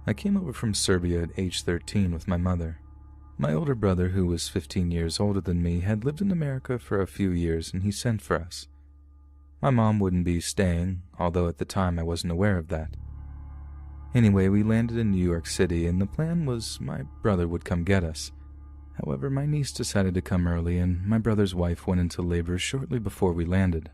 I came over from Serbia at age 13 with my mother. My older brother, who was 15 years older than me, had lived in America for a few years and he sent for us. My mom wouldn't be staying, although at the time I wasn't aware of that. Anyway, we landed in New York City and the plan was my brother would come get us. However, my niece decided to come early and my brother's wife went into labor shortly before we landed.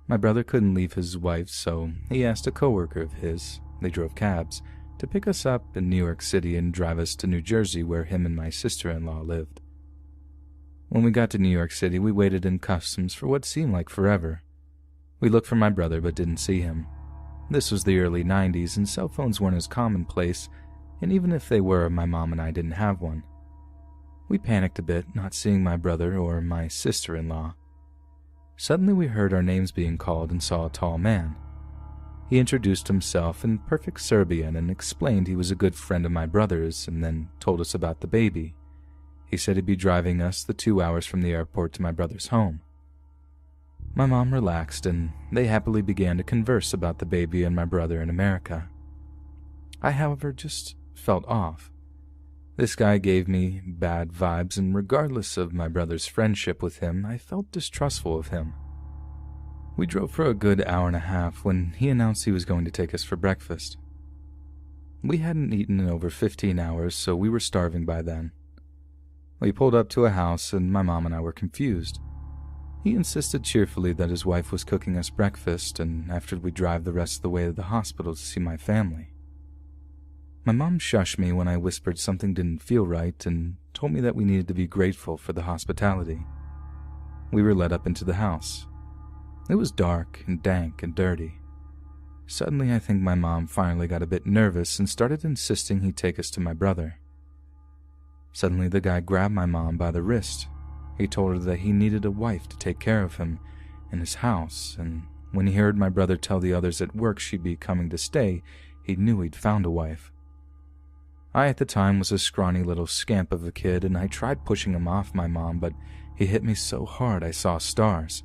My brother couldn't leave his wife, so he asked a coworker of his, they drove cabs, to pick us up in New York City and drive us to New Jersey where him and my sister-in-law lived. When we got to New York City, we waited in customs for what seemed like forever. We looked for my brother but didn't see him. This was the early 90s and cell phones weren't as commonplace, and even if they were, my mom and I didn't have one. We panicked a bit, not seeing my brother or my sister-in-law. Suddenly we heard our names being called and saw a tall man. He introduced himself in perfect Serbian and explained he was a good friend of my brother's and then told us about the baby. He said he'd be driving us the 2 hours from the airport to my brother's home. My mom relaxed and they happily began to converse about the baby and my brother in America. I, however, just felt off. This guy gave me bad vibes and regardless of my brother's friendship with him, I felt distrustful of him. We drove for a good hour and a half when he announced he was going to take us for breakfast. We hadn't eaten in over 15 hours, so we were starving by then. We pulled up to a house and my mom and I were confused. He insisted cheerfully that his wife was cooking us breakfast and after we'd drive the rest of the way to the hospital to see my family. My mom shushed me when I whispered something didn't feel right and told me that we needed to be grateful for the hospitality. We were led up into the house. It was dark and dank and dirty. Suddenly, I think my mom finally got a bit nervous and started insisting he take us to my brother. Suddenly, the guy grabbed my mom by the wrist. He told her that he needed a wife to take care of him in his house, and when he heard my brother tell the others at work she'd be coming to stay, he knew he'd found a wife. I, at the time, was a scrawny little scamp of a kid, and I tried pushing him off my mom, but he hit me so hard I saw stars.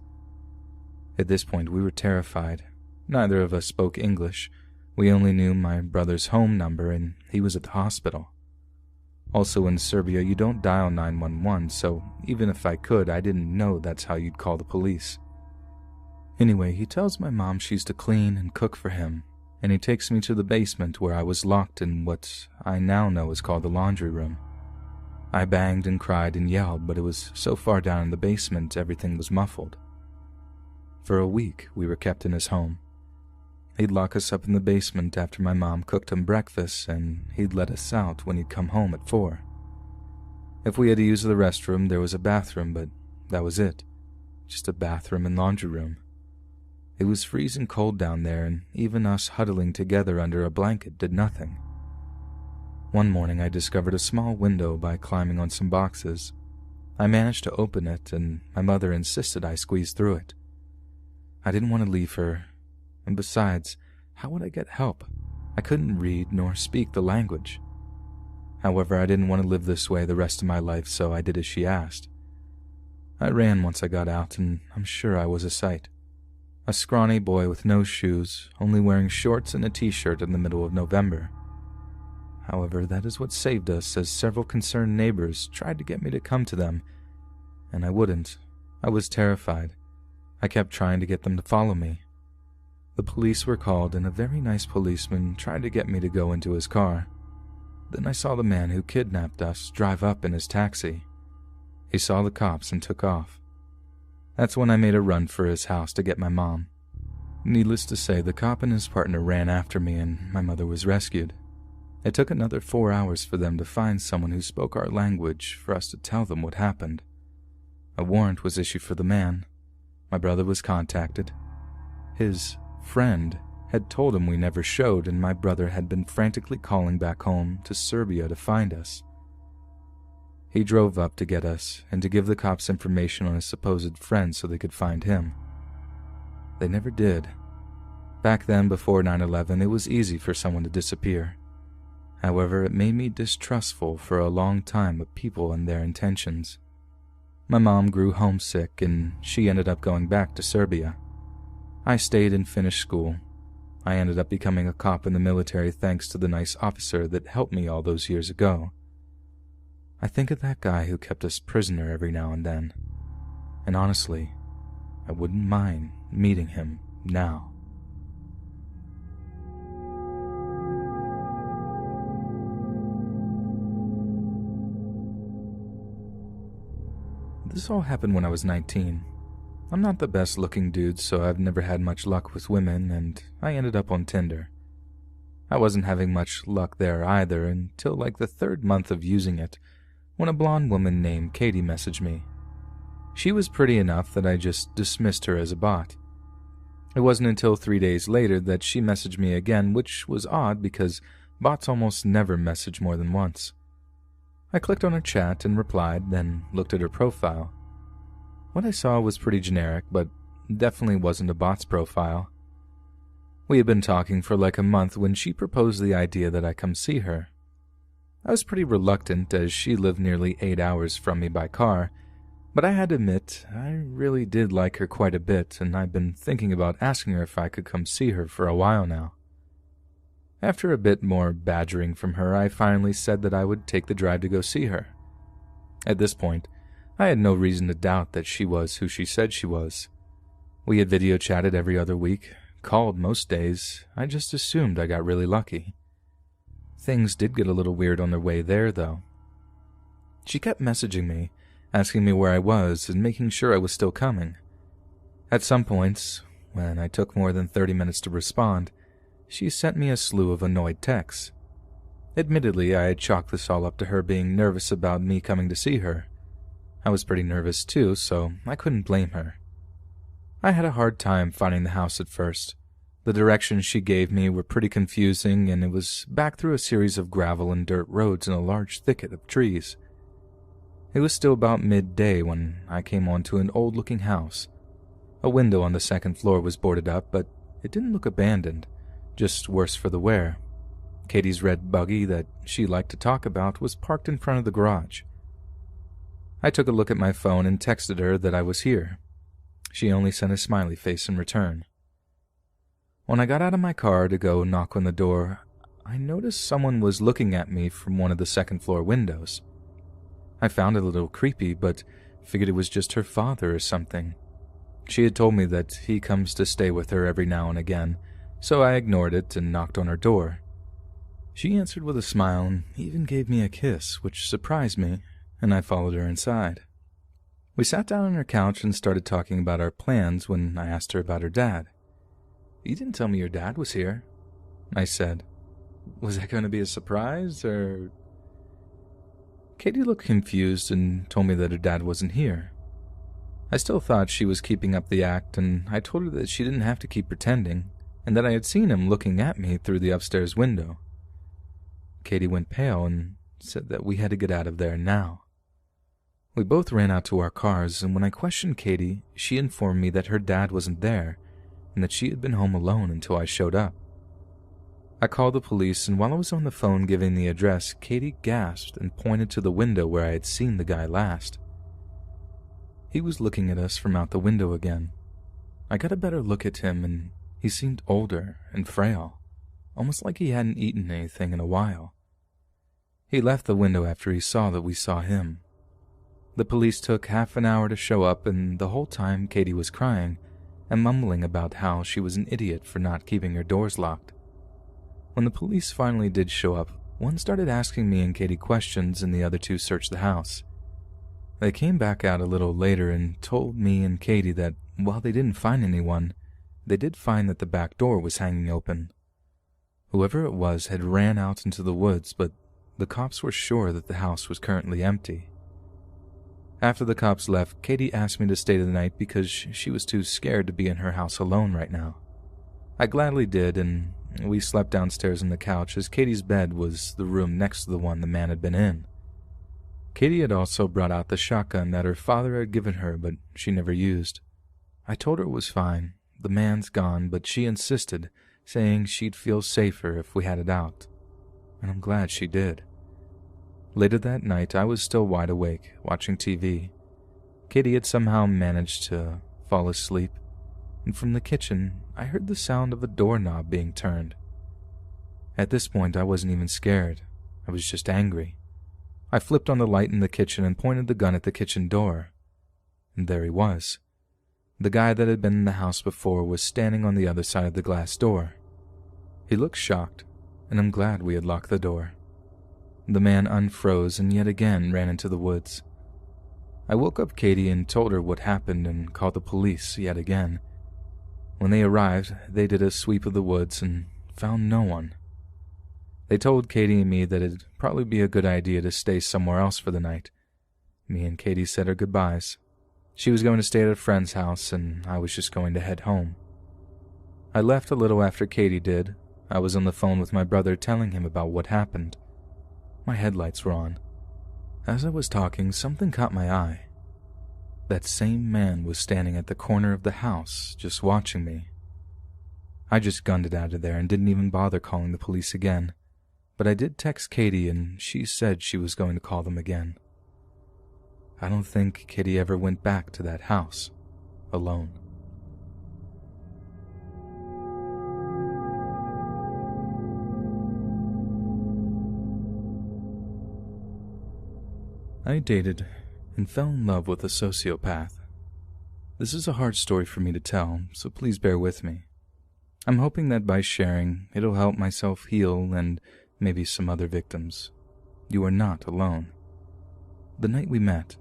At this point, we were terrified. Neither of us spoke English. We only knew my brother's home number, and he was at the hospital. Also, in Serbia, you don't dial 911, so even if I could, I didn't know that's how you'd call the police. Anyway, he tells my mom she's to clean and cook for him, and he takes me to the basement where I was locked in what I now know is called the laundry room. I banged and cried and yelled, but it was so far down in the basement everything was muffled. For a week, we were kept in his home. He'd lock us up in the basement after my mom cooked him breakfast, and he'd let us out when he'd come home at 4. If we had to use the restroom, there was a bathroom, but that was it. Just a bathroom and laundry room. It was freezing cold down there, and even us huddling together under a blanket did nothing. One morning, I discovered a small window by climbing on some boxes. I managed to open it, and my mother insisted I squeeze through it. I didn't want to leave her, and besides, how would I get help? I couldn't read nor speak the language. However, I didn't want to live this way the rest of my life, so I did as she asked. I ran once I got out, and I'm sure I was a sight. A scrawny boy with no shoes, only wearing shorts and a t-shirt in the middle of November. However, that is what saved us, as several concerned neighbors tried to get me to come to them, and I wouldn't. I was terrified. I kept trying to get them to follow me. The police were called, and a very nice policeman tried to get me to go into his car. Then I saw the man who kidnapped us drive up in his taxi. He saw the cops and took off. That's when I made a run for his house to get my mom. Needless to say, the cop and his partner ran after me, and my mother was rescued. It took another 4 hours for them to find someone who spoke our language for us to tell them what happened. A warrant was issued for the man. My brother was contacted. His friend had told him we never showed, and my brother had been frantically calling back home to Serbia to find us. He drove up to get us and to give the cops information on his supposed friend so they could find him. They never did. Back then, before 9/11, it was easy for someone to disappear. However, it made me distrustful for a long time of people and their intentions. My mom grew homesick, and she ended up going back to Serbia. I stayed and finished school. I ended up becoming a cop in the military thanks to the nice officer that helped me all those years ago. I think of that guy who kept us prisoner every now and then, and honestly, I wouldn't mind meeting him now. This all happened when I was 19. I'm not the best looking dude, so I've never had much luck with women, and I ended up on Tinder. I wasn't having much luck there either until like the 3rd month of using it, when a blonde woman named Katie messaged me. She was pretty enough that I just dismissed her as a bot. It wasn't until 3 days later that she messaged me again, which was odd because bots almost never message more than once. I clicked on her chat and replied, then looked at her profile. What I saw was pretty generic, but definitely wasn't a bot's profile. We had been talking for like a month when she proposed the idea that I come see her. I was pretty reluctant as she lived nearly 8 hours from me by car, but I had to admit I really did like her quite a bit, and I'd been thinking about asking her if I could come see her for a while now. After a bit more badgering from her, I finally said that I would take the drive to go see her. At this point, I had no reason to doubt that she was who she said she was. We had video chatted every other week, called most days. I just assumed I got really lucky. Things did get a little weird on their way there, though. She kept messaging me, asking me where I was and making sure I was still coming. At some points, when I took more than 30 minutes to respond, she sent me a slew of annoyed texts. Admittedly, I had chalked this all up to her being nervous about me coming to see her. I was pretty nervous too, so I couldn't blame her. I had a hard time finding the house at first. The directions she gave me were pretty confusing, and it was back through a series of gravel and dirt roads in a large thicket of trees. It was still about midday when I came onto an old-looking house. A window on the 2nd floor was boarded up, but it didn't look abandoned, just worse for the wear. Katie's red buggy that she liked to talk about was parked in front of the garage. I took a look at my phone and texted her that I was here. She only sent a smiley face in return. When I got out of my car to go knock on the door, I noticed someone was looking at me from one of the 2nd floor windows. I found it a little creepy, but figured it was just her father or something. She had told me that he comes to stay with her every now and again, so I ignored it and knocked on her door. She answered with a smile and even gave me a kiss, which surprised me, and I followed her inside. We sat down on her couch and started talking about our plans when I asked her about her dad. "You didn't tell me your dad was here," I said. "Was that going to be a surprise, or—" Katie looked confused and told me that her dad wasn't here. I still thought she was keeping up the act, and I told her that she didn't have to keep pretending, and that I had seen him looking at me through the upstairs window. Katie went pale and said that we had to get out of there now. We both ran out to our cars, and when I questioned Katie, she informed me that her dad wasn't there, and that she had been home alone until I showed up. I called the police, and while I was on the phone giving the address, Katie gasped and pointed to the window where I had seen the guy last. He was looking at us from out the window again. I got a better look at him, and he seemed older and frail, almost like he hadn't eaten anything in a while. He left the window after he saw that we saw him. The police took half an hour to show up, and the whole time Katie was crying and mumbling about how she was an idiot for not keeping her doors locked. When the police finally did show up, one started asking me and Katie questions, and the other two searched the house. They came back out a little later and told me and Katie that while they didn't find anyone, they did find that the back door was hanging open. Whoever it was had ran out into the woods, but the cops were sure that the house was currently empty. After the cops left, Katie asked me to stay the night because she was too scared to be in her house alone right now. I gladly did, and we slept downstairs on the couch as Katie's bed was the room next to the one the man had been in. Katie had also brought out the shotgun that her father had given her, but she never used. I told her it was fine. The man's gone, but she insisted, saying she'd feel safer if we had it out. And I'm glad she did. Later that night, I was still wide awake, watching TV. Katie had somehow managed to fall asleep, and from the kitchen, I heard the sound of a doorknob being turned. At this point, I wasn't even scared. I was just angry. I flipped on the light in the kitchen and pointed the gun at the kitchen door. And there he was. The guy that had been in the house before was standing on the other side of the glass door. He looked shocked, and I'm glad we had locked the door. The man unfroze and yet again ran into the woods. I woke up Katie and told her what happened and called the police yet again. When they arrived, they did a sweep of the woods and found no one. They told Katie and me that it'd probably be a good idea to stay somewhere else for the night. Me and Katie said our goodbyes. She was going to stay at a friend's house, and I was just going to head home. I left a little after Katie did. I was on the phone with my brother telling him about what happened. My headlights were on. As I was talking, something caught my eye. That same man was standing at the corner of the house, just watching me. I just gunned it out of there and didn't even bother calling the police again. But I did text Katie, and she said she was going to call them again. I don't think Katie ever went back to that house alone. I dated and fell in love with a sociopath. This is a hard story for me to tell, so please bear with me. I'm hoping that by sharing, it'll help myself heal and maybe some other victims. You are not alone. The night we met.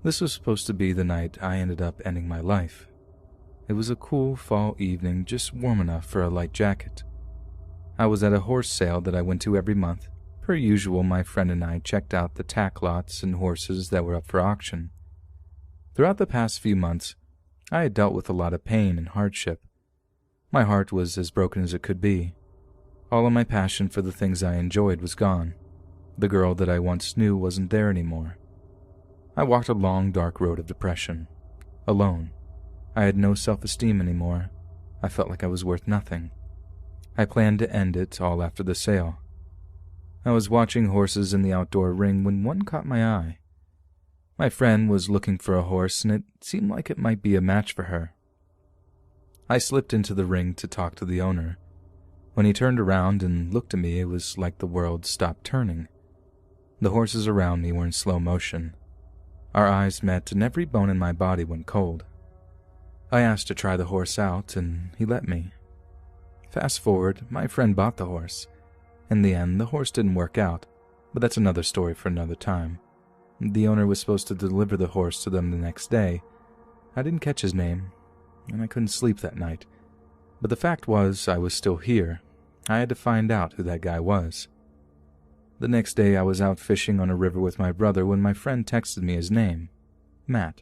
This was supposed to be the night I ended up ending my life. It was a cool fall evening, just warm enough for a light jacket. I was at a horse sale that I went to every month. Per usual, my friend and I checked out the tack lots and horses that were up for auction. Throughout the past few months, I had dealt with a lot of pain and hardship. My heart was as broken as it could be. All of my passion for the things I enjoyed was gone. The girl that I once knew wasn't there anymore. I walked a long, dark road of depression. Alone. I had no self-esteem anymore. I felt like I was worth nothing. I planned to end it all after the sale. I was watching horses in the outdoor ring when one caught my eye. My friend was looking for a horse, and it seemed like it might be a match for her. I slipped into the ring to talk to the owner. When he turned around and looked at me, it was like the world stopped turning. The horses around me were in slow motion. Our eyes met, and every bone in my body went cold. I asked to try the horse out, and he let me. Fast forward, my friend bought the horse. In the end, the horse didn't work out, but that's another story for another time. The owner was supposed to deliver the horse to them the next day. I didn't catch his name, and I couldn't sleep that night. But the fact was, I was still here. I had to find out who that guy was. The next day, I was out fishing on a river with my brother when my friend texted me his name, Matt.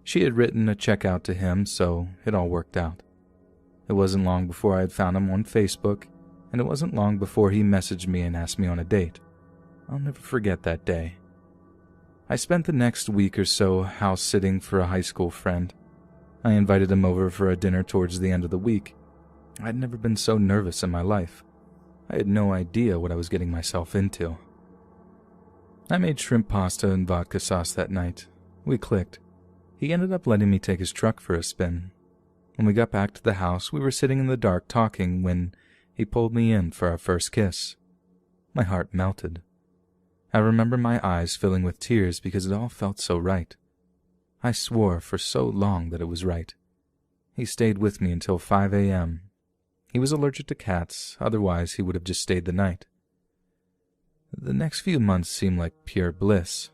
She had written a check out to him, so it all worked out. It wasn't long before I had found him on Facebook, and it wasn't long before he messaged me and asked me on a date. I'll never forget that day. I spent the next week or so house-sitting for a high school friend. I invited him over for a dinner towards the end of the week. I'd never been so nervous in my life. I had no idea what I was getting myself into. I made shrimp pasta and vodka sauce that night. We clicked. He ended up letting me take his truck for a spin. When we got back to the house, we were sitting in the dark talking when he pulled me in for our first kiss. My heart melted. I remember my eyes filling with tears because it all felt so right. I swore for so long that it was right. He stayed with me until 5 a.m. He was allergic to cats, otherwise he would have just stayed the night. The next few months seemed like pure bliss.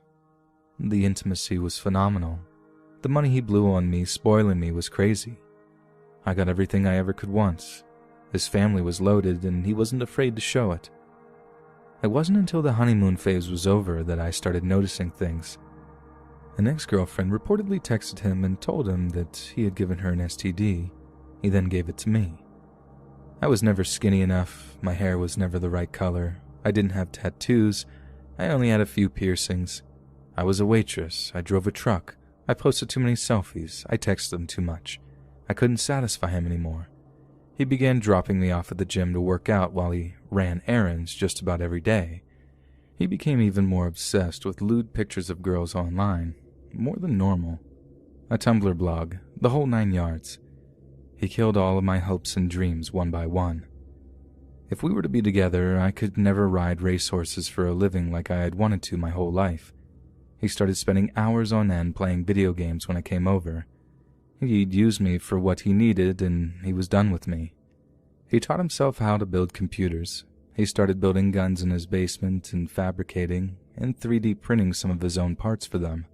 The intimacy was phenomenal. The money he blew on me, spoiling me, was crazy. I got everything I ever could want. His family was loaded, and he wasn't afraid to show it. It wasn't until the honeymoon phase was over that I started noticing things. An ex-girlfriend reportedly texted him and told him that he had given her an STD. He then gave it to me. I was never skinny enough, my hair was never the right color, I didn't have tattoos, I only had a few piercings. I was a waitress, I drove a truck, I posted too many selfies, I texted him too much. I couldn't satisfy him anymore. He began dropping me off at the gym to work out while he ran errands just about every day. He became even more obsessed with lewd pictures of girls online, more than normal. A Tumblr blog, the whole 9 yards. He killed all of my hopes and dreams one by one. If we were to be together, I could never ride racehorses for a living like I had wanted to my whole life. He started spending hours on end playing video games when I came over. He'd use me for what he needed, and he was done with me. He taught himself how to build computers. He started building guns in his basement and fabricating and 3D printing some of his own parts for them.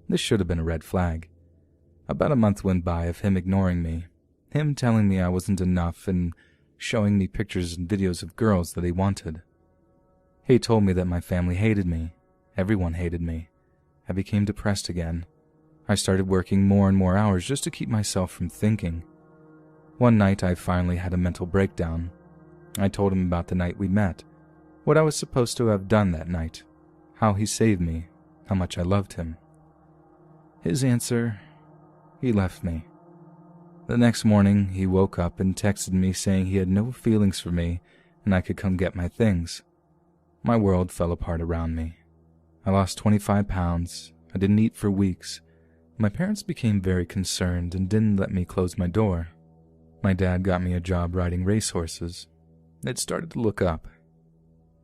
This should have been a red flag. About a month went by of him ignoring me, him telling me I wasn't enough and showing me pictures and videos of girls that he wanted. He told me that my family hated me. Everyone hated me. I became depressed again. I started working more and more hours just to keep myself from thinking. One night I finally had a mental breakdown. I told him about the night we met, what I was supposed to have done that night, how he saved me, how much I loved him. His answer, he left me. The next morning, he woke up and texted me saying he had no feelings for me and I could come get my things. My world fell apart around me. I lost 25 pounds. I didn't eat for weeks. My parents became very concerned and didn't let me close my door. My dad got me a job riding racehorses. It started to look up.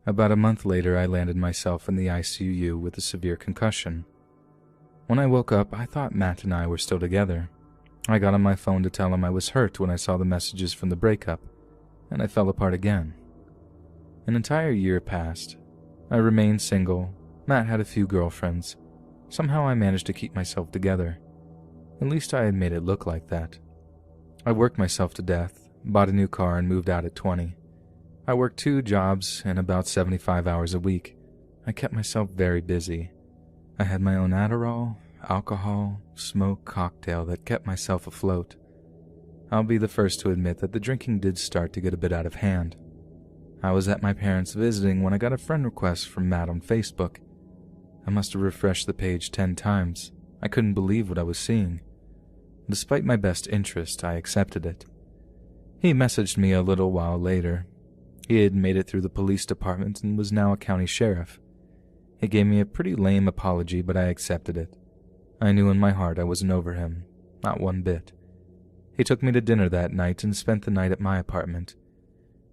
About a month later, I landed myself in the ICU with a severe concussion. When I woke up, I thought Matt and I were still together. I got on my phone to tell him I was hurt when I saw the messages from the breakup, and I fell apart again. An entire year passed. I remained single. Matt had a few girlfriends. Somehow I managed to keep myself together. At least I had made it look like that. I worked myself to death, bought a new car, and moved out at 20. I worked 2 jobs and about 75 hours a week. I kept myself very busy. I had my own Adderall, alcohol, smoke cocktail that kept myself afloat. I'll be the first to admit that the drinking did start to get a bit out of hand. I was at my parents' visiting when I got a friend request from Matt on Facebook. I must have refreshed the page 10 times. I couldn't believe what I was seeing. Despite my best interest, I accepted it. He messaged me a little while later. He had made it through the police department and was now a county sheriff. He gave me a pretty lame apology, but I accepted it. I knew in my heart I wasn't over him, not one bit. He took me to dinner that night and spent the night at my apartment.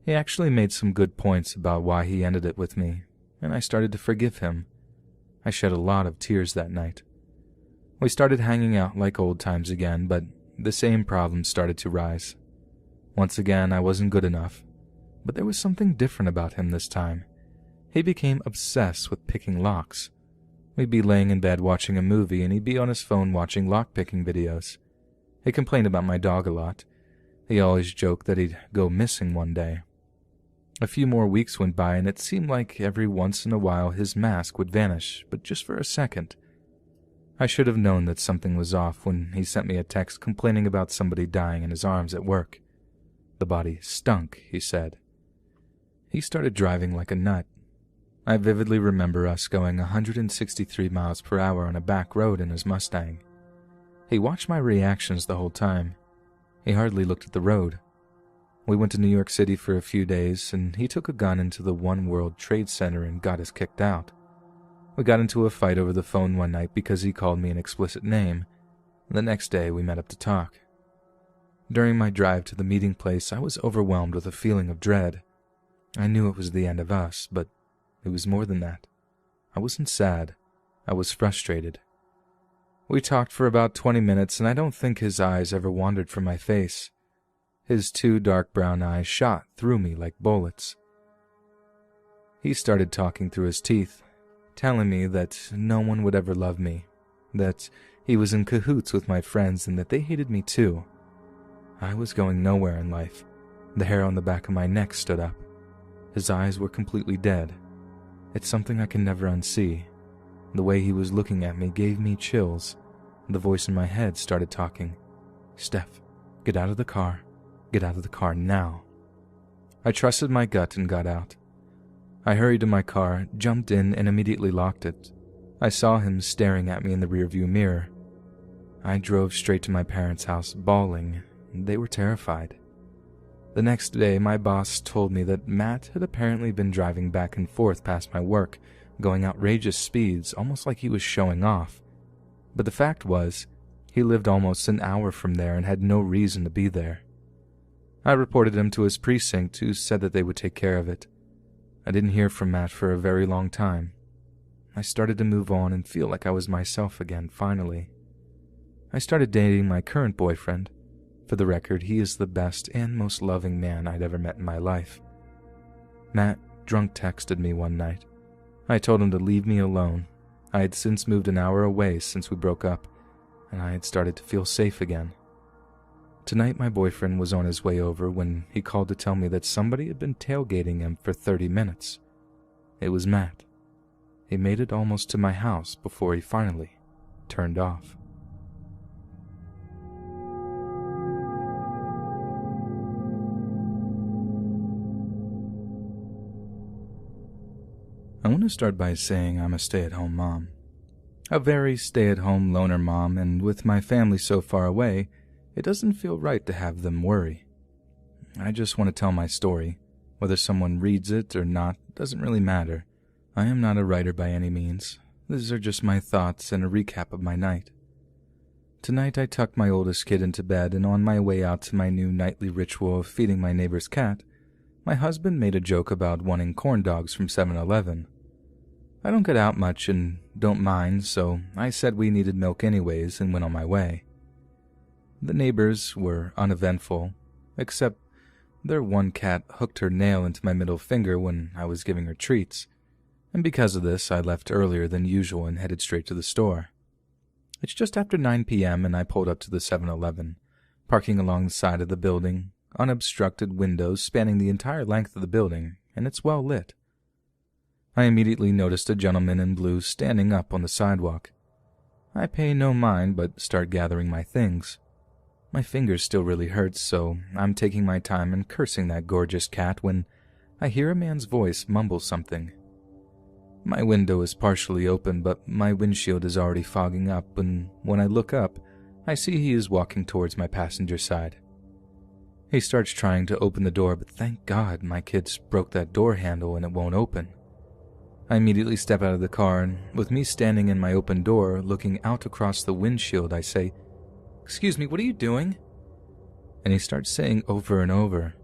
He actually made some good points about why he ended it with me, and I started to forgive him. I shed a lot of tears that night. We started hanging out like old times again, but the same problems started to rise. Once again, I wasn't good enough, but there was something different about him this time. He became obsessed with picking locks. We'd be laying in bed watching a movie, and he'd be on his phone watching lock-picking videos. He complained about my dog a lot. He always joked that he'd go missing one day. A few more weeks went by, and it seemed like every once in a while his mask would vanish, but just for a second. I should have known that something was off when he sent me a text complaining about somebody dying in his arms at work. The body stunk, he said. He started driving like a nut. I vividly remember us going 163 miles per hour on a back road in his Mustang. He watched my reactions the whole time. He hardly looked at the road. We went to New York City for a few days, and he took a gun into the One World Trade Center and got us kicked out. We got into a fight over the phone one night because he called me an explicit name. The next day, we met up to talk. During my drive to the meeting place, I was overwhelmed with a feeling of dread. I knew it was the end of us, but it was more than that. I wasn't sad. I was frustrated. We talked for about 20 minutes, and I don't think his eyes ever wandered from my face. His 2 dark brown eyes shot through me like bullets. He started talking through his teeth, telling me that no one would ever love me, that he was in cahoots with my friends and that they hated me too. I was going nowhere in life. The hair on the back of my neck stood up. His eyes were completely dead. It's something I can never unsee. The way he was looking at me gave me chills. The voice in my head started talking. "Steph, get out of the car. Get out of the car now." I trusted my gut and got out. I hurried to my car, jumped in, and immediately locked it. I saw him staring at me in the rearview mirror. I drove straight to my parents' house, bawling. They were terrified. The next day, my boss told me that Matt had apparently been driving back and forth past my work, going outrageous speeds, almost like he was showing off. But the fact was, He lived almost an hour from there and had no reason to be there. I reported him to his precinct, who said that they would take care of it. I didn't hear from Matt for a very long time. I started to move on and feel like I was myself again, finally. I started dating my current boyfriend. For the record, he is the best and most loving man I'd ever met in my life. Matt drunk texted me one night. I told him to leave me alone. I had since moved an hour away since we broke up, and I had started to feel safe again. Tonight my boyfriend was on his way over when he called to tell me that somebody had been tailgating him for 30 minutes. It was Matt. He made it almost to my house before he finally turned off. I want to start by saying I'm a stay-at-home mom. A very stay-at-home loner mom, and with my family so far away, it doesn't feel right to have them worry. I just want to tell my story. Whether someone reads it or not doesn't really matter. I am not a writer by any means. These are just my thoughts and a recap of my night. Tonight I tucked my oldest kid into bed, and on my way out to my new nightly ritual of feeding my neighbor's cat, my husband made a joke about wanting corn dogs from 7-Eleven. I don't get out much and don't mind, so I said we needed milk anyways and went on my way. The neighbors were uneventful, except their one cat hooked her nail into my middle finger when I was giving her treats, and because of this I left earlier than usual and headed straight to the store. It's just after 9 p.m. and I pulled up to the 7-Eleven, parking along the side of the building, unobstructed windows spanning the entire length of the building, and it's well lit. I immediately noticed a gentleman in blue standing up on the sidewalk. I pay no mind but start gathering my things. My fingers still really hurt, so I'm taking my time and cursing that gorgeous cat when I hear a man's voice mumble something. My window is partially open, but my windshield is already fogging up, and when I look up, I see he is walking towards my passenger side. He starts trying to open the door, but thank God my kids broke that door handle and it won't open. I immediately step out of the car, and with me standing in my open door, looking out across the windshield, I say, "Excuse me, what are you doing?" And he starts saying over and over,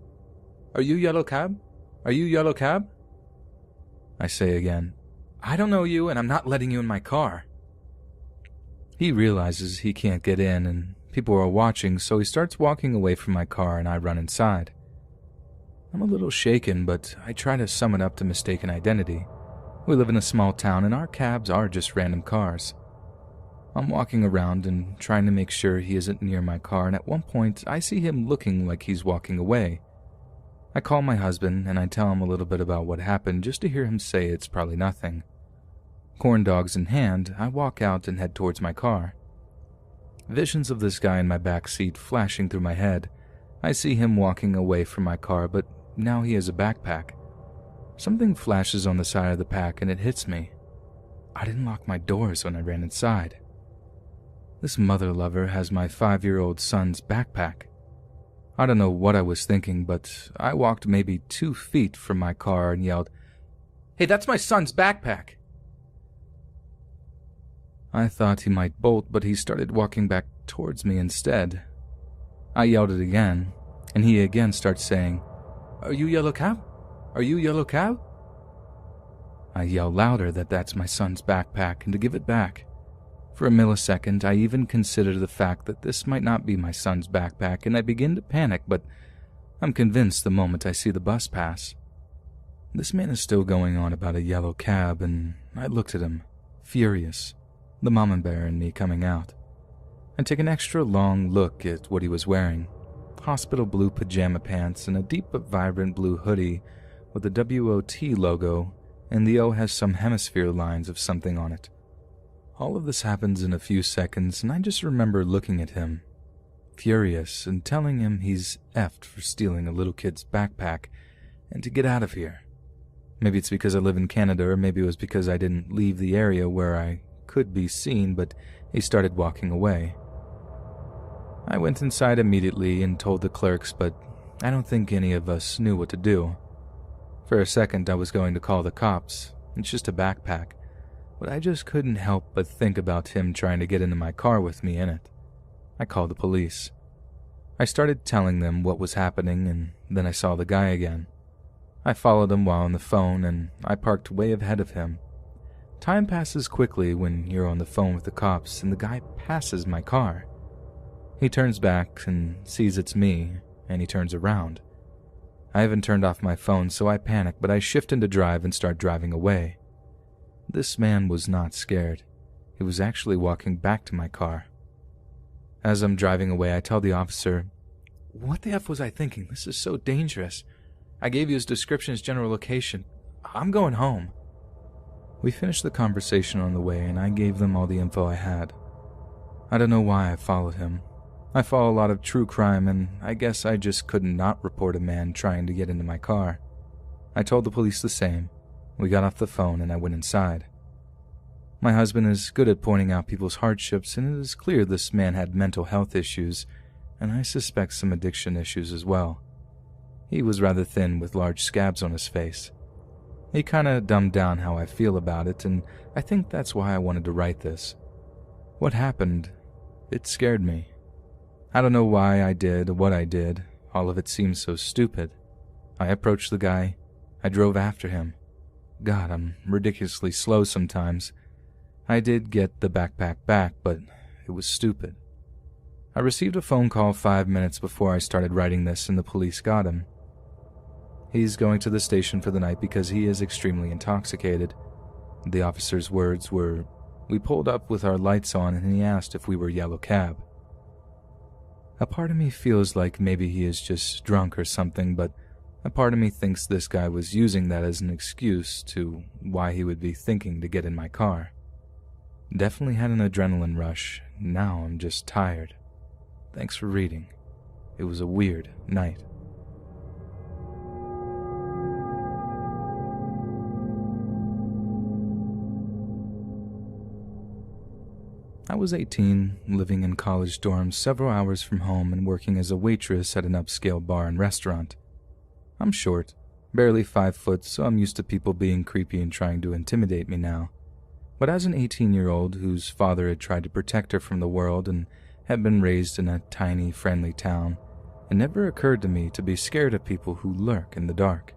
"Are you yellow cab? Are you yellow cab?" I say again, "I don't know you, and I'm not letting you in my car." He realizes he can't get in, and people are watching, so he starts walking away from my car, and I run inside. I'm a little shaken, but I try to sum it up to mistaken identity. We live in a small town, and our cabs are just random cars. I'm walking around and trying to make sure he isn't near my car, and at one point, I see him looking like he's walking away. I call my husband, and I tell him a little bit about what happened just to hear him say it's probably nothing. Corn dogs in hand, I walk out and head towards my car. Visions of this guy in my back seat flashing through my head. I see him walking away from my car, but now he has a backpack. Something flashes on the side of the pack and it hits me. I didn't lock my doors when I ran inside. This mother lover has my 5-year-old son's backpack. I don't know what I was thinking, but I walked maybe 2 feet from my car and yelled, "Hey, that's my son's backpack!" I thought he might bolt, but he started walking back towards me instead. I yelled it again, and he again starts saying, "Are you yellow cab? Are you yellow cab?" I yell louder that that's my son's backpack and to give it back. For a millisecond, I even consider the fact that this might not be my son's backpack, and I begin to panic, but I'm convinced the moment I see the bus pass. This man is still going on about a yellow cab, and I looked at him, furious, the mama bear in me coming out. I take an extra long look at what he was wearing. Hospital blue pajama pants and a deep but vibrant blue hoodie with the WOT logo, and the O has some hemisphere lines of something on it. All of this happens in a few seconds, and I just remember looking at him, furious, and telling him he's effed for stealing a little kid's backpack and to get out of here. Maybe it's because I live in Canada, or maybe it was because I didn't leave the area where I could be seen, but he started walking away. I went inside immediately and told the clerks, but I don't think any of us knew what to do. For a second, I was going to call the cops. It's just a backpack. But I just couldn't help but think about him trying to get into my car with me in it. I called the police. I started telling them what was happening, and then I saw the guy again. I followed him while on the phone, and I parked way ahead of him. Time passes quickly when you're on the phone with the cops, and the guy passes my car. He turns back and sees it's me, and he turns around. I haven't turned off my phone, so I panic, but I shift into drive and start driving away. This man was not scared. He was actually walking back to my car. As I'm driving away, I tell the officer, "What the F was I thinking? This is so dangerous. I gave you his description, his general location. I'm going home." We finished the conversation on the way, and I gave them all the info I had. I don't know why I followed him. I follow a lot of true crime, and I guess I just couldn't not report a man trying to get into my car. I told the police the same. We got off the phone, and I went inside. My husband is good at pointing out people's hardships, and it is clear this man had mental health issues, and I suspect some addiction issues as well. He was rather thin with large scabs on his face. He kinda dumbed down how I feel about it, and I think that's why I wanted to write this. What happened, it scared me. I don't know why I did what I did. All of it seemed so stupid. I approached the guy. I drove after him. God, I'm ridiculously slow sometimes. I did get the backpack back, but it was stupid. I received a phone call 5 minutes before I started writing this, and the police got him. He's going to the station for the night because he is extremely intoxicated. The officer's words were, "We pulled up with our lights on and he asked if we were yellow cab." A part of me feels like maybe he is just drunk or something, but a part of me thinks this guy was using that as an excuse to why he would be thinking to get in my car. Definitely had an adrenaline rush. Now I'm just tired. Thanks for reading. It was a weird night. I was 18, living in college dorms several hours from home and working as a waitress at an upscale bar and restaurant. I'm short, barely 5 foot, so I'm used to people being creepy and trying to intimidate me now. But as an 18-year-old whose father had tried to protect her from the world and had been raised in a tiny, friendly town, it never occurred to me to be scared of people who lurk in the dark.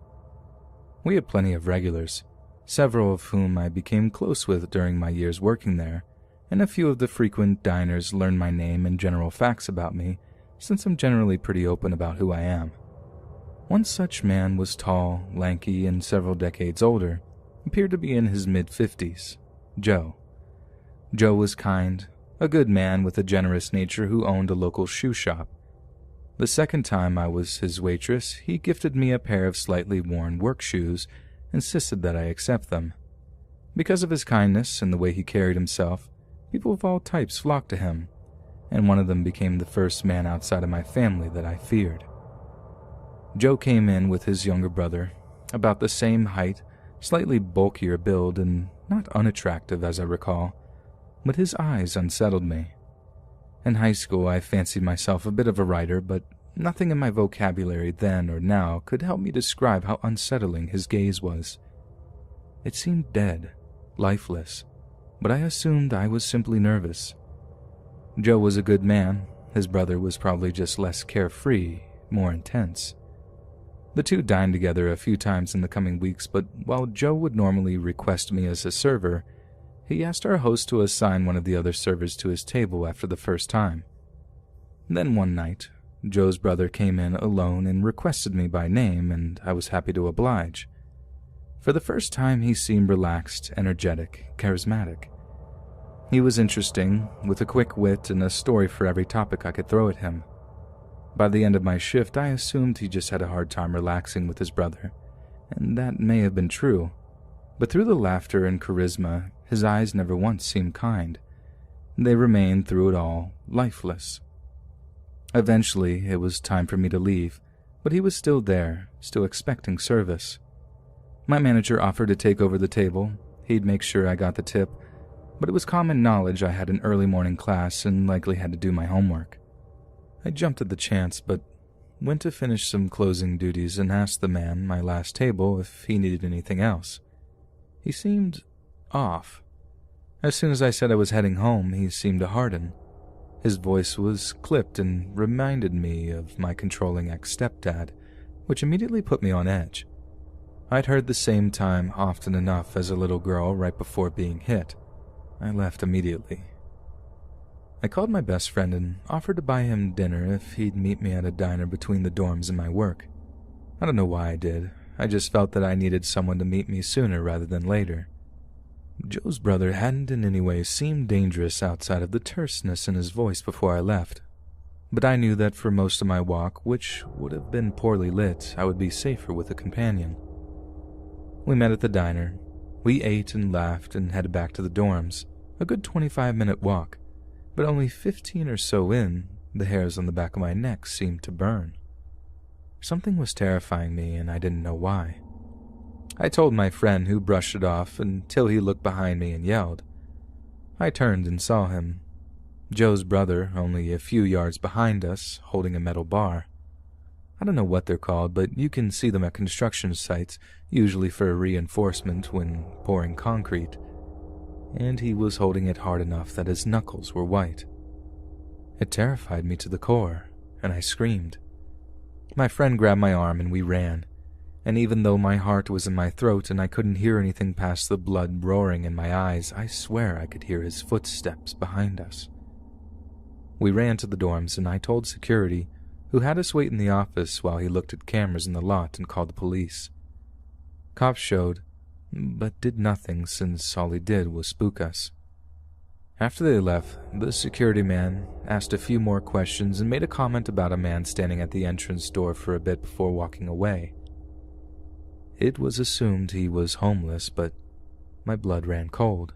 We had plenty of regulars, several of whom I became close with during my years working there, and a few of the frequent diners learned my name and general facts about me, since I'm generally pretty open about who I am. One such man was tall, lanky, and several decades older, appeared to be in his mid-50s, Joe. Joe was kind, a good man with a generous nature who owned a local shoe shop. The second time I was his waitress, he gifted me a pair of slightly worn work shoes, insisted that I accept them. Because of his kindness and the way he carried himself, people of all types flocked to him, and one of them became the first man outside of my family that I feared. Joe came in with his younger brother, about the same height, slightly bulkier build, and not unattractive as I recall, but his eyes unsettled me. In high school, I fancied myself a bit of a writer, but nothing in my vocabulary then or now could help me describe how unsettling his gaze was. It seemed dead, lifeless, but I assumed I was simply nervous. Joe was a good man. His brother was probably just less carefree, more intense. The two dined together a few times in the coming weeks, but while Joe would normally request me as a server, he asked our host to assign one of the other servers to his table after the first time. Then one night, Joe's brother came in alone and requested me by name, and I was happy to oblige. For the first time, he seemed relaxed, energetic, charismatic. He was interesting, with a quick wit and a story for every topic I could throw at him. By the end of my shift, I assumed he just had a hard time relaxing with his brother, and that may have been true. But through the laughter and charisma, his eyes never once seemed kind. They remained, through it all, lifeless. Eventually, it was time for me to leave, but he was still there, still expecting service. My manager offered to take over the table. He'd make sure I got the tip, but it was common knowledge I had an early morning class and likely had to do my homework. I jumped at the chance, but went to finish some closing duties and asked the man, my last table, if he needed anything else. He seemed off. As soon as I said I was heading home, he seemed to harden. His voice was clipped and reminded me of my controlling ex-stepdad, which immediately put me on edge. I'd heard the same time often enough as a little girl right before being hit. I left immediately. I called my best friend and offered to buy him dinner if he'd meet me at a diner between the dorms and my work. I don't know why I did. I just felt that I needed someone to meet me sooner rather than later. Joe's brother hadn't in any way seemed dangerous outside of the terseness in his voice before I left, but I knew that for most of my walk, which would have been poorly lit, I would be safer with a companion. We met at the diner. We ate and laughed and headed back to the dorms, a good 25-minute walk, but only 15 or so in, the hairs on the back of my neck seemed to burn. Something was terrifying me and I didn't know why. I told my friend, who brushed it off until he looked behind me and yelled. I turned and saw him. Joe's brother, only a few yards behind us, holding a metal bar. I don't know what they're called, but you can see them at construction sites, usually for reinforcement when pouring concrete. And he was holding it hard enough that his knuckles were white. It terrified me to the core, and I screamed. My friend grabbed my arm and we ran. And even though my heart was in my throat and I couldn't hear anything past the blood roaring in my eyes, I swear I could hear his footsteps behind us. We ran to the dorms and I told security, who had us wait in the office while he looked at cameras in the lot and called the police. Cops showed, but did nothing since all he did was spook us. After they left, the security man asked a few more questions and made a comment about a man standing at the entrance door for a bit before walking away. It was assumed he was homeless, but my blood ran cold.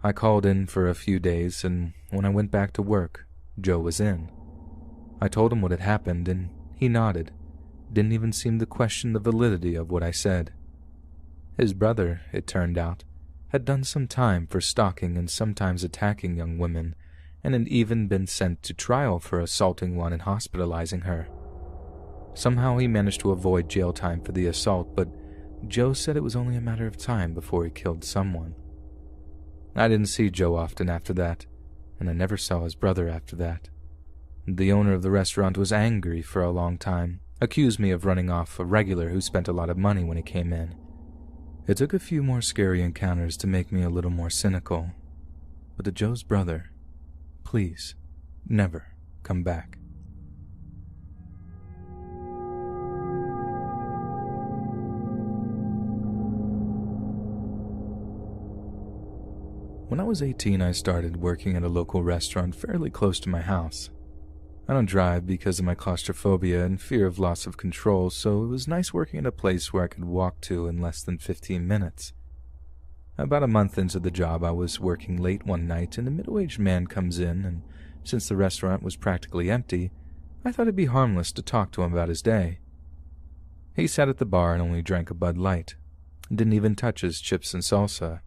I called in for a few days, and when I went back to work, Joe was in. I told him what had happened, and he nodded, didn't even seem to question the validity of what I said. His brother, it turned out, had done some time for stalking and sometimes attacking young women, and had even been sent to trial for assaulting one and hospitalizing her. Somehow he managed to avoid jail time for the assault, but Joe said it was only a matter of time before he killed someone. I didn't see Joe often after that, and I never saw his brother after that. The owner of the restaurant was angry for a long time, accused me of running off a regular who spent a lot of money when he came in. It took a few more scary encounters to make me a little more cynical, but to Joe's brother, please, never come back. When I was 18, I started working at a local restaurant fairly close to my house. I don't drive because of my claustrophobia and fear of loss of control, so it was nice working at a place where I could walk to in less than 15 minutes. About a month into the job, I was working late one night and a middle-aged man comes in, and since the restaurant was practically empty, I thought it'd be harmless to talk to him about his day. He sat at the bar and only drank a Bud Light, and didn't even touch his chips and salsa.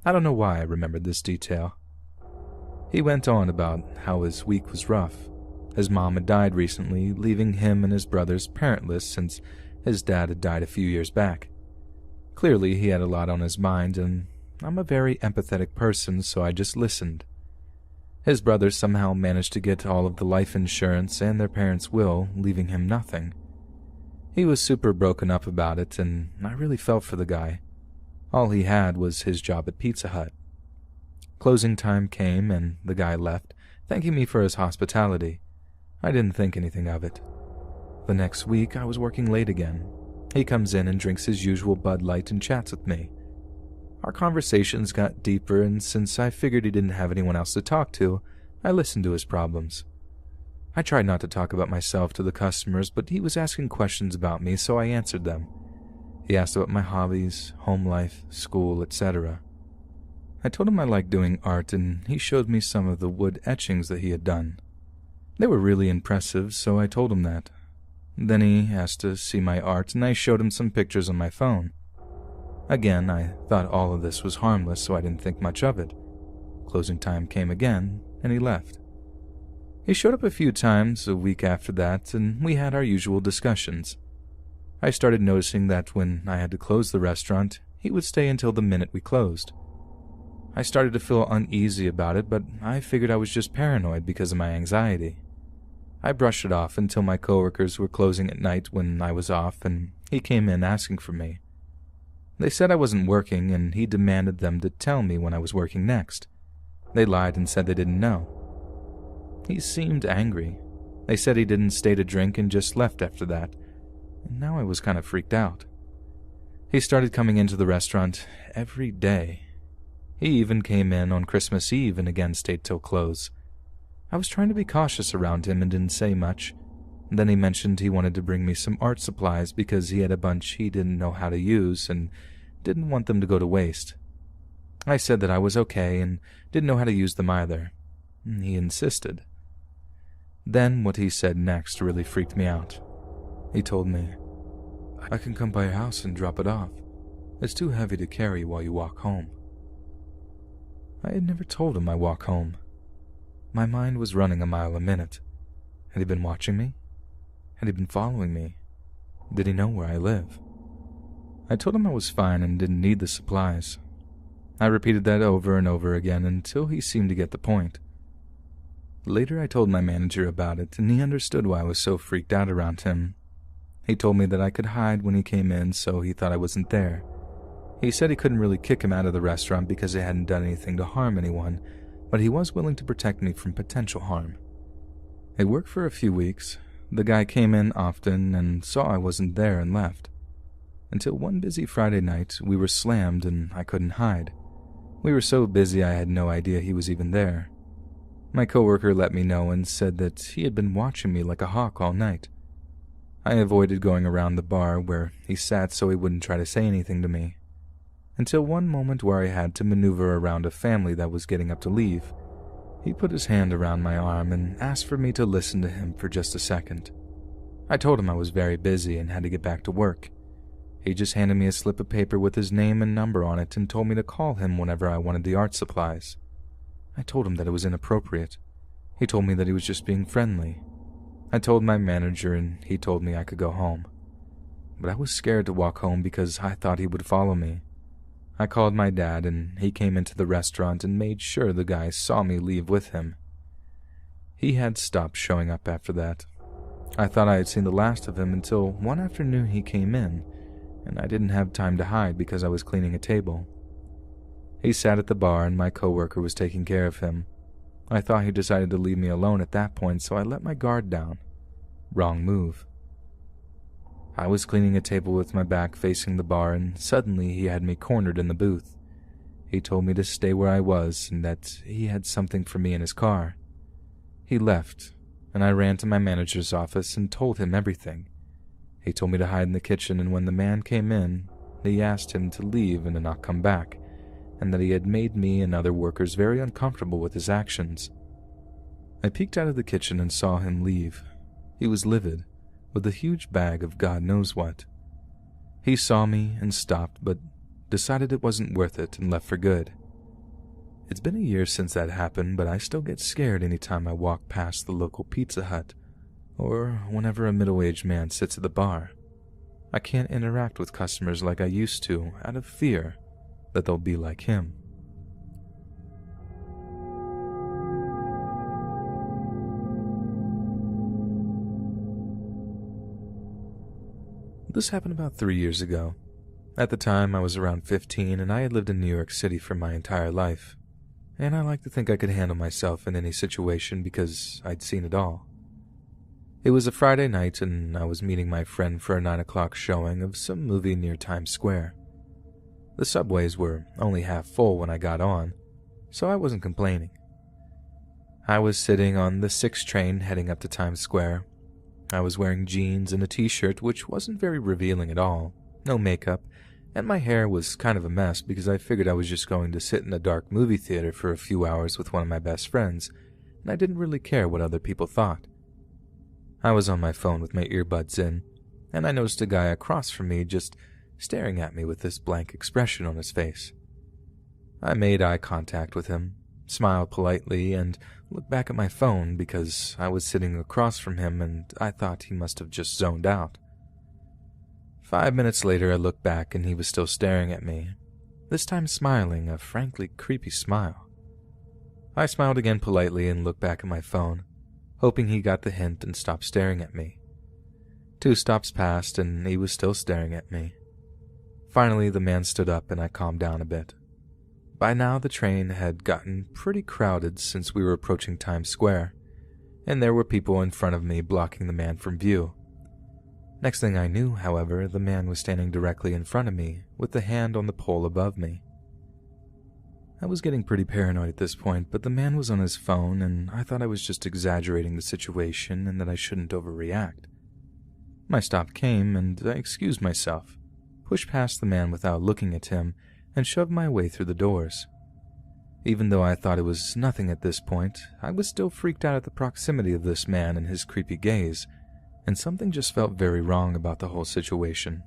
I don't know why I remembered this detail. He went on about how his week was rough. His mom had died recently, leaving him and his brothers parentless since his dad had died a few years back. Clearly, he had a lot on his mind, and I'm a very empathetic person, so I just listened. His brothers somehow managed to get all of the life insurance and their parents' will, leaving him nothing. He was super broken up about it, and I really felt for the guy. All he had was his job at Pizza Hut. Closing time came, and the guy left, thanking me for his hospitality. I didn't think anything of it. The next week, I was working late again. He comes in and drinks his usual Bud Light and chats with me. Our conversations got deeper, and since I figured he didn't have anyone else to talk to, I listened to his problems. I tried not to talk about myself to the customers, but he was asking questions about me, so I answered them. He asked about my hobbies, home life, school, etc. I told him I liked doing art, and he showed me some of the wood etchings that he had done. They were really impressive, so I told him that. Then he asked to see my art, and I showed him some pictures on my phone. Again, I thought all of this was harmless, so I didn't think much of it. Closing time came again, and he left. He showed up a few times a week after that, and we had our usual discussions. I started noticing that when I had to close the restaurant, he would stay until the minute we closed. I started to feel uneasy about it, but I figured I was just paranoid because of my anxiety. I brushed it off until my coworkers were closing at night when I was off, and he came in asking for me. They said I wasn't working, and he demanded them to tell me when I was working next. They lied and said they didn't know. He seemed angry. They said he didn't stay to drink and just left after that, and now I was kind of freaked out. He started coming into the restaurant every day. He even came in on Christmas Eve and again stayed till close. I was trying to be cautious around him and didn't say much. Then he mentioned he wanted to bring me some art supplies because he had a bunch he didn't know how to use and didn't want them to go to waste. I said that I was okay and didn't know how to use them either. He insisted. Then what he said next really freaked me out. He told me, "I can come by your house and drop it off. It's too heavy to carry while you walk home." I had never told him I walk home. My mind was running a mile a minute. Had he been watching me? Had he been following me? Did he know where I live? I told him I was fine and didn't need the supplies. I repeated that over and over again until he seemed to get the point. Later I told my manager about it, and he understood why I was so freaked out around him. He told me that I could hide when he came in, so he thought I wasn't there. He said he couldn't really kick him out of the restaurant because I hadn't done anything to harm anyone, but he was willing to protect me from potential harm. It worked for a few weeks. The guy came in often and saw I wasn't there and left. Until one busy Friday night, we were slammed and I couldn't hide. We were so busy I had no idea he was even there. My coworker let me know and said that he had been watching me like a hawk all night. I avoided going around the bar where he sat so he wouldn't try to say anything to me. Until one moment where I had to maneuver around a family that was getting up to leave. He put his hand around my arm and asked for me to listen to him for just a second. I told him I was very busy and had to get back to work. He just handed me a slip of paper with his name and number on it and told me to call him whenever I wanted the art supplies. I told him that it was inappropriate. He told me that he was just being friendly. I told my manager and he told me I could go home. But I was scared to walk home because I thought he would follow me. I called my dad and he came into the restaurant and made sure the guy saw me leave with him. He had stopped showing up after that. I thought I had seen the last of him until one afternoon he came in, and I didn't have time to hide because I was cleaning a table. He sat at the bar and my coworker was taking care of him. I thought he decided to leave me alone at that point, so I let my guard down. Wrong move. I was cleaning a table with my back facing the bar, and suddenly he had me cornered in the booth. He told me to stay where I was and that he had something for me in his car. He left, and I ran to my manager's office and told him everything. He told me to hide in the kitchen, and when the man came in, he asked him to leave and to not come back, and that he had made me and other workers very uncomfortable with his actions. I peeked out of the kitchen and saw him leave. He was livid, with a huge bag of God knows what. He saw me and stopped, but decided it wasn't worth it and left for good. It's been a year since that happened, but I still get scared anytime I walk past the local Pizza Hut, or whenever a middle-aged man sits at the bar. I can't interact with customers like I used to out of fear that they'll be like him. This happened about 3 years ago. At the time, I was around 15 and I had lived in New York City for my entire life. And I like to think I could handle myself in any situation because I'd seen it all. It was a Friday night and I was meeting my friend for a 9 o'clock showing of some movie near Times Square. The subways were only half full when I got on, so I wasn't complaining. I was sitting on the 6 train heading up to Times Square. I was wearing jeans and a t-shirt which wasn't very revealing at all, no makeup, and my hair was kind of a mess because I figured I was just going to sit in a dark movie theater for a few hours with one of my best friends, and I didn't really care what other people thought. I was on my phone with my earbuds in, and I noticed a guy across from me just staring at me with this blank expression on his face. I made eye contact with him, smiled politely, and looked back at my phone because I was sitting across from him and I thought he must have just zoned out. 5 minutes later, I looked back and he was still staring at me. this time smiling a frankly creepy smile. I smiled again politely and looked back at my phone, hoping he got the hint and stopped staring at me. 2 stops passed and he was still staring at me. Finally, the man stood up and I calmed down a bit. By now, the train had gotten pretty crowded since we were approaching Times Square, and there were people in front of me blocking the man from view. Next thing I knew, however, the man was standing directly in front of me, with a hand on the pole above me. I was getting pretty paranoid at this point, but the man was on his phone, and I thought I was just exaggerating the situation and that I shouldn't overreact. My stop came, and I excused myself, pushed past the man without looking at him, and shoved my way through the doors. Even though I thought it was nothing at this point, I was still freaked out at the proximity of this man and his creepy gaze, and something just felt very wrong about the whole situation.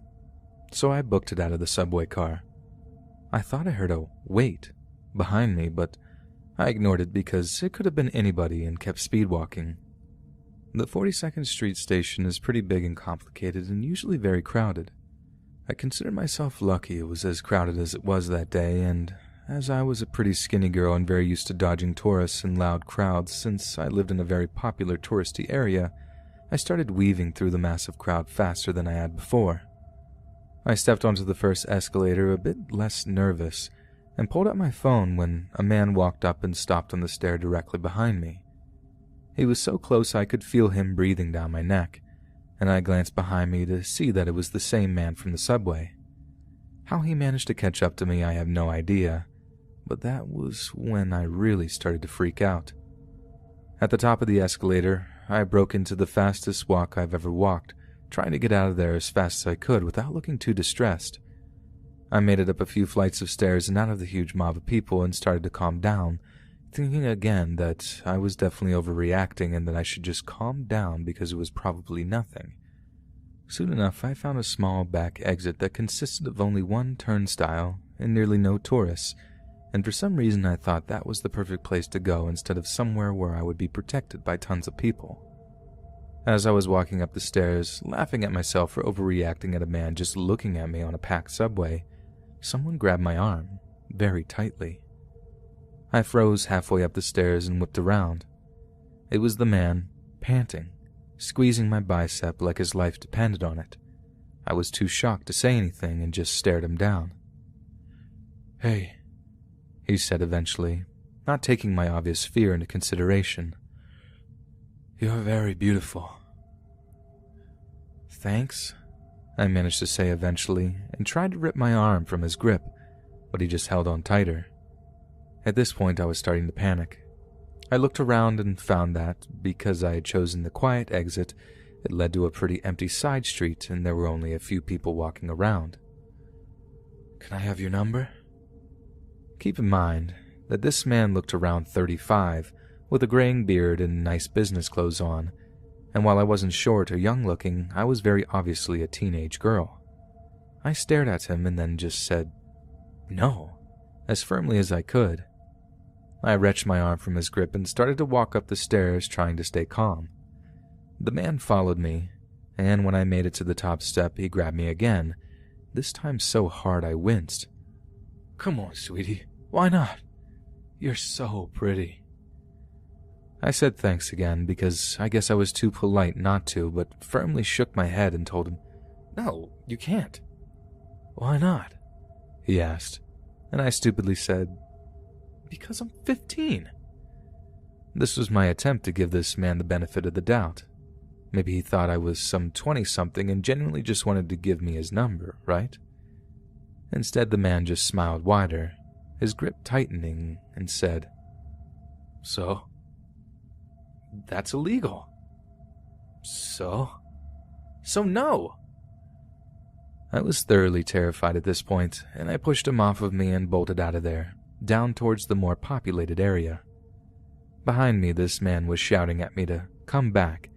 So I booked it out of the subway car. I thought I heard a wait behind me, but I ignored it because it could have been anybody and kept speedwalking. The 42nd Street station is pretty big and complicated and usually very crowded. I consider myself lucky it was as crowded as it was that day, and as I was a pretty skinny girl and very used to dodging tourists and loud crowds since I lived in a very popular touristy area, I started weaving through the massive crowd faster than I had before. I stepped onto the first escalator a bit less nervous and pulled out my phone when a man walked up and stopped on the stair directly behind me. He was so close I could feel him breathing down my neck, and I glanced behind me to see that it was the same man from the subway. How he managed to catch up to me I have no idea, but that was when I really started to freak out. At the top of the escalator, I broke into the fastest walk I've ever walked, trying to get out of there as fast as I could without looking too distressed. I made it up a few flights of stairs and out of the huge mob of people and started to calm down, thinking again that I was definitely overreacting and that I should just calm down because it was probably nothing. Soon enough, I found a small back exit that consisted of only one turnstile and nearly no tourists, and for some reason I thought that was the perfect place to go instead of somewhere where I would be protected by tons of people. As I was walking up the stairs, laughing at myself for overreacting at a man just looking at me on a packed subway, someone grabbed my arm, very tightly. I froze halfway up the stairs and whipped around. It was the man, panting, squeezing my bicep like his life depended on it. I was too shocked to say anything and just stared him down. "Hey," he said eventually, not taking my obvious fear into consideration. "You're very beautiful." "Thanks," I managed to say eventually, and tried to rip my arm from his grip, but he just held on tighter. At this point, I was starting to panic. I looked around and found that, because I had chosen the quiet exit, it led to a pretty empty side street and there were only a few people walking around. "Can I have your number?" Keep in mind that this man looked around 35, with a graying beard and nice business clothes on, and while I wasn't short or young-looking, I was very obviously a teenage girl. I stared at him and then just said, "No," as firmly as I could. I wrenched my arm from his grip and started to walk up the stairs trying to stay calm. The man followed me, and when I made it to the top step, he grabbed me again, this time so hard I winced. "Come on, sweetie, why not? You're so pretty." I said thanks again because I guess I was too polite not to, but firmly shook my head and told him, "No, you can't." "Why not?" he asked, and I stupidly said, "Because I'm 15. This was my attempt to give this man the benefit of the doubt. Maybe he thought I was some 20-something and genuinely just wanted to give me his number, right? Instead, the man just smiled wider, his grip tightening, and said, "So? That's illegal." "So? So no!" I was thoroughly terrified at this point, and I pushed him off of me and bolted out of there, down towards the more populated area. Behind me, this man was shouting at me to come back,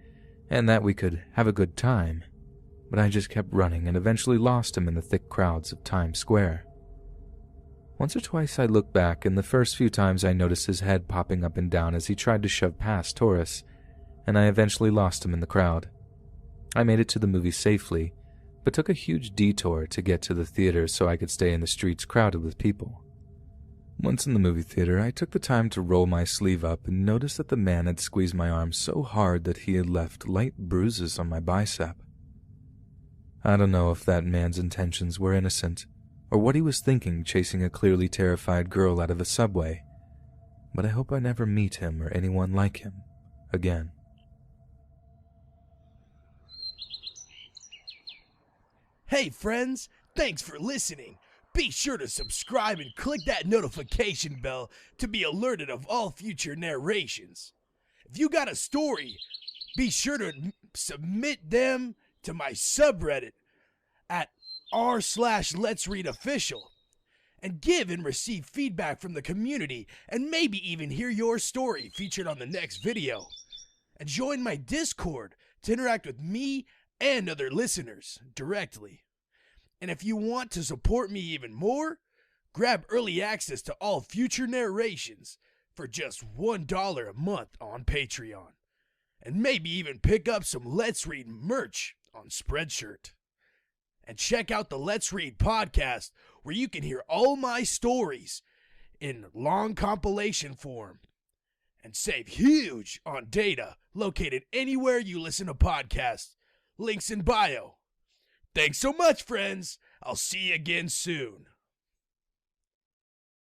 and that we could have a good time, but I just kept running and eventually lost him in the thick crowds of Times Square. Once or twice I looked back, and the first few times I noticed his head popping up and down as he tried to shove past tourists, and I eventually lost him in the crowd. I made it to the movie safely, but took a huge detour to get to the theater so I could stay in the streets crowded with people. Once in the movie theater, I took the time to roll my sleeve up and noticed that the man had squeezed my arm so hard that he had left light bruises on my bicep. I don't know if that man's intentions were innocent, or what he was thinking chasing a clearly terrified girl out of the subway, but I hope I never meet him or anyone like him again. Hey friends, thanks for listening. Be sure to subscribe and click that notification bell to be alerted of all future narrations. If you got a story, be sure to submit them to my subreddit at r/letsreadofficial and give and receive feedback from the community and maybe even hear your story featured on the next video. And join my Discord to interact with me and other listeners directly. And if you want to support me even more, grab early access to all future narrations for just $1 a month on Patreon. And maybe even pick up some Let's Read merch on Spreadshirt. And check out the Let's Read podcast, where you can hear all my stories in long compilation form and save huge on data located anywhere you listen to podcasts. Links in bio. Thanks so much, friends. I'll see you again soon.